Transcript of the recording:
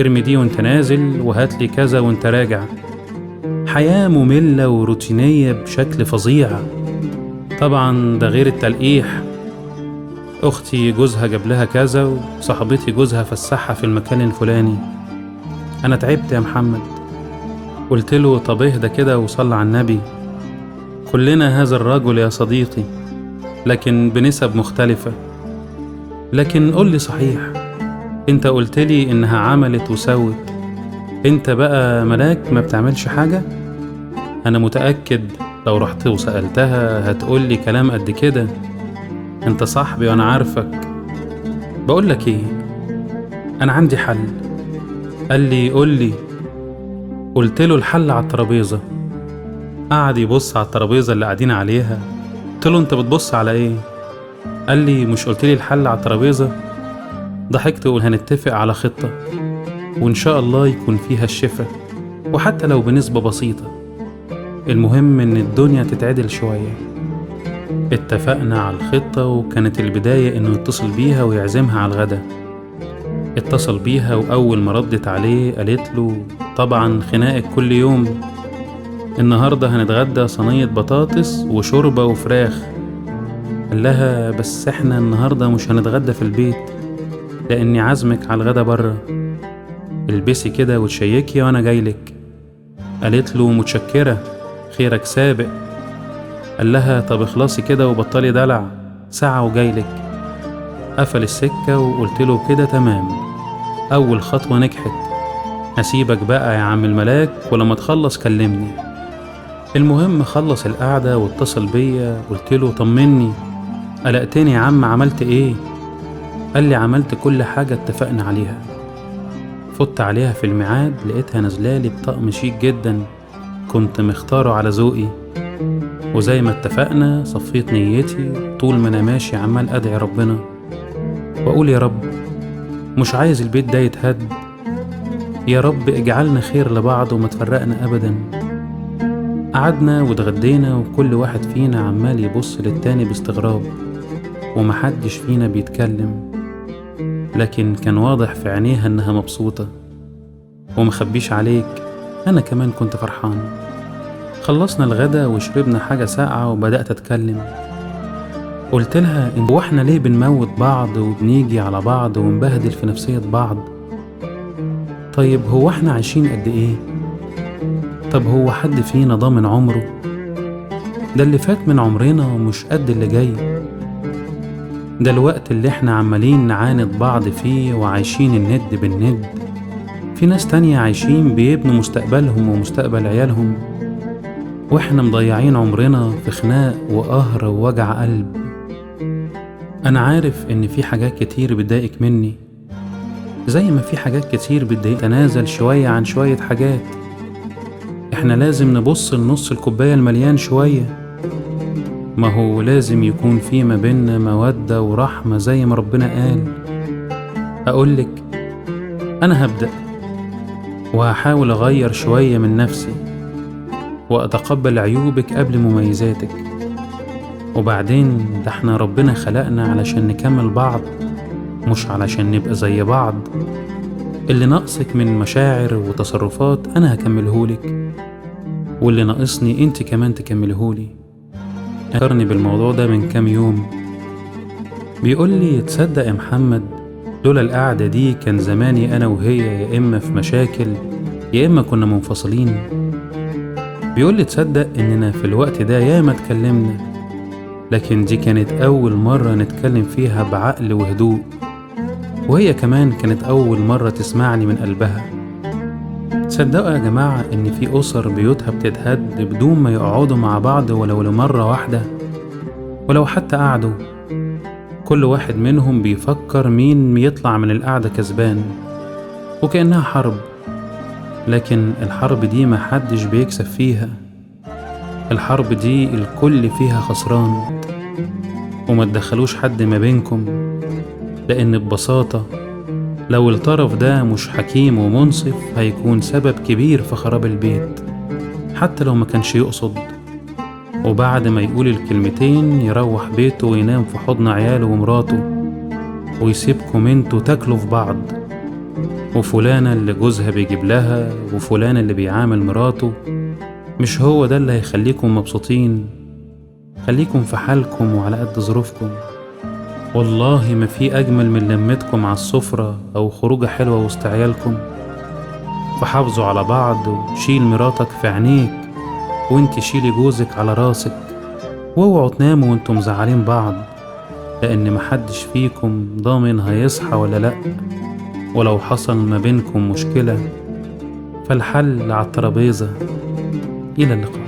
ارمي دي وانت نازل وهات لي كذا وانت راجع. حياة مملة وروتينية بشكل فظيع. طبعا ده غير التلقيح. أختي جوزها جاب لها كذا، وصاحبتي جوزها فسحها في المكان الفلاني. أنا تعبت يا محمد. قلت له طب اهدى كده وصلى على النبي، كلنا هذا الرجل يا صديقي، لكن بنسب مختلفة. لكن قل لي صحيح، انت قلت لي انها عملت وسوت، انت بقى ملاك ما بتعملش حاجة؟ انا متأكد لو رحت وسألتها هتقول لي كلام قد كده. انت صاحبي وانا عارفك. بقول لك ايه، انا عندي حل. قال لي قول لي. قلت له الحل على الترابيزة. قعد يبص على الترابيزة اللي قاعدين عليها. قلت له انت بتبص على ايه؟ قال لي مش قلت لي الحل على الترابيزة؟ ضحكت وقلت هنتفق على خطة وإن شاء الله يكون فيها الشفاء، وحتى لو بنسبة بسيطة. المهم إن الدنيا تتعدل شوية. اتفقنا على الخطة، وكانت البداية إنه يتصل بيها ويعزمها على الغدا. اتصل بيها، وأول ما ردت عليه قالت له طبعا خناقك كل يوم، النهاردة هنتغدى صينية بطاطس وشوربة وفراخ. قال لها بس احنا النهاردة مش هنتغدى في البيت، لأني عازمك على الغدا برا، البسي كده وتشيكي وأنا جايلك. قالت له متشكرة، خيرك سابق. قال لها طب اخلصي كده وبطلي دلع، ساعة وجايلك. قفل السكة وقلت له كده تمام، أول خطوة نجحت. هسيبك بقى يا عم الملاك، ولما تخلص كلمني. المهم خلص القعدة واتصل بيا. قلت له طمني، قلقتني يا عم، عملت ايه؟ قال لي عملت كل حاجة اتفقنا عليها. فت عليها في الميعاد، لقيتها نازلالي بطقم شيك جدا كنت مختاره على ذوقي، وزي ما اتفقنا صفيت نيتي. طول ما انا ماشي عمال ادعي ربنا واقول يا رب مش عايز البيت ده يتهد، يا رب اجعلنا خير لبعض وما تفرقنا ابدا. قعدنا واتغدينا، وكل واحد فينا عمال يبص للتاني باستغراب، ومحدش فينا بيتكلم، لكن كان واضح في عينيها انها مبسوطة. ومخبيش عليك، انا كمان كنت فرحان. خلصنا الغدا وشربنا حاجة ساقعة، وبدأت اتكلم. قلت لها هو احنا ليه بنموت بعض وبنيجي على بعض ونبهدل في نفسية بعض؟ طيب هو احنا عايشين قد ايه؟ طب هو حد فينا ضامن عمره؟ ده اللي فات من عمرنا مش قد اللي جاي. ده الوقت اللي احنا عمالين نعاند بعض فيه وعايشين الند بالند. في ناس تانية عايشين بيبنوا مستقبلهم ومستقبل عيالهم، واحنا مضيعين عمرنا في خناق وقهر ووجع قلب. انا عارف ان في حاجات كتير بتضايقك مني، زي ما في حاجات كتير بتضايق. تنازل شوية عن شوية حاجات. احنا لازم نبص لنص الكوباية المليان شوية. ما هو لازم يكون في ما بيننا مودة ورحمة زي ما ربنا قال. أقولك أنا هبدأ وهحاول أغير شوية من نفسي، وأتقبل عيوبك قبل مميزاتك. وبعدين ده احنا ربنا خلقنا علشان نكمل بعض، مش علشان نبقى زي بعض. اللي ناقصك من مشاعر وتصرفات أنا هكملهولك، واللي ناقصني انت كمان تكملهولي. أذكرني بالموضوع ده من كام يوم، بيقول لي تصدق يا محمد، لولا القعدة دي كان زماني أنا وهي يا إما في مشاكل يا إما كنا منفصلين. بيقول لي تصدق إننا في الوقت ده ياما اتكلمنا، لكن دي كانت أول مرة نتكلم فيها بعقل وهدوء، وهي كمان كانت أول مرة تسمعني من قلبها. تصدقوا يا جماعة إن في أسر بيوتها بتتهد بدون ما يقعدوا مع بعض ولو لمرة واحدة؟ ولو حتى قعدوا، كل واحد منهم بيفكر مين يطلع من القعدة كسبان، وكأنها حرب. لكن الحرب دي محدش بيكسب فيها. الحرب دي الكل فيها خسران. وما تدخلوش حد ما بينكم، لأن ببساطة لو الطرف ده مش حكيم ومنصف هيكون سبب كبير في خراب البيت، حتى لو ما كانش يقصد. وبعد ما يقول الكلمتين يروح بيته وينام في حضن عياله ومراته، ويسيبكم انتوا تاكلوا في بعض. وفلانة اللي جوزها بيجيب لها، وفلان اللي بيعامل مراته. مش هو ده اللي هيخليكم مبسوطين. خليكم في حالكم وعلى قد ظروفكم. والله ما في أجمل من لمتكم على السفرة أو خروجة حلوة وسط عيالكم. فحافظوا على بعض، وشيل مراتك في عينيك وانت شيلي جوزك على راسك، واوعوا تناموا وانتم مزعلين بعض، لأن محدش فيكم ضامن هيصحى ولا لأ. ولو حصل ما بينكم مشكلة فالحل على الترابيزة. إلى اللقاء.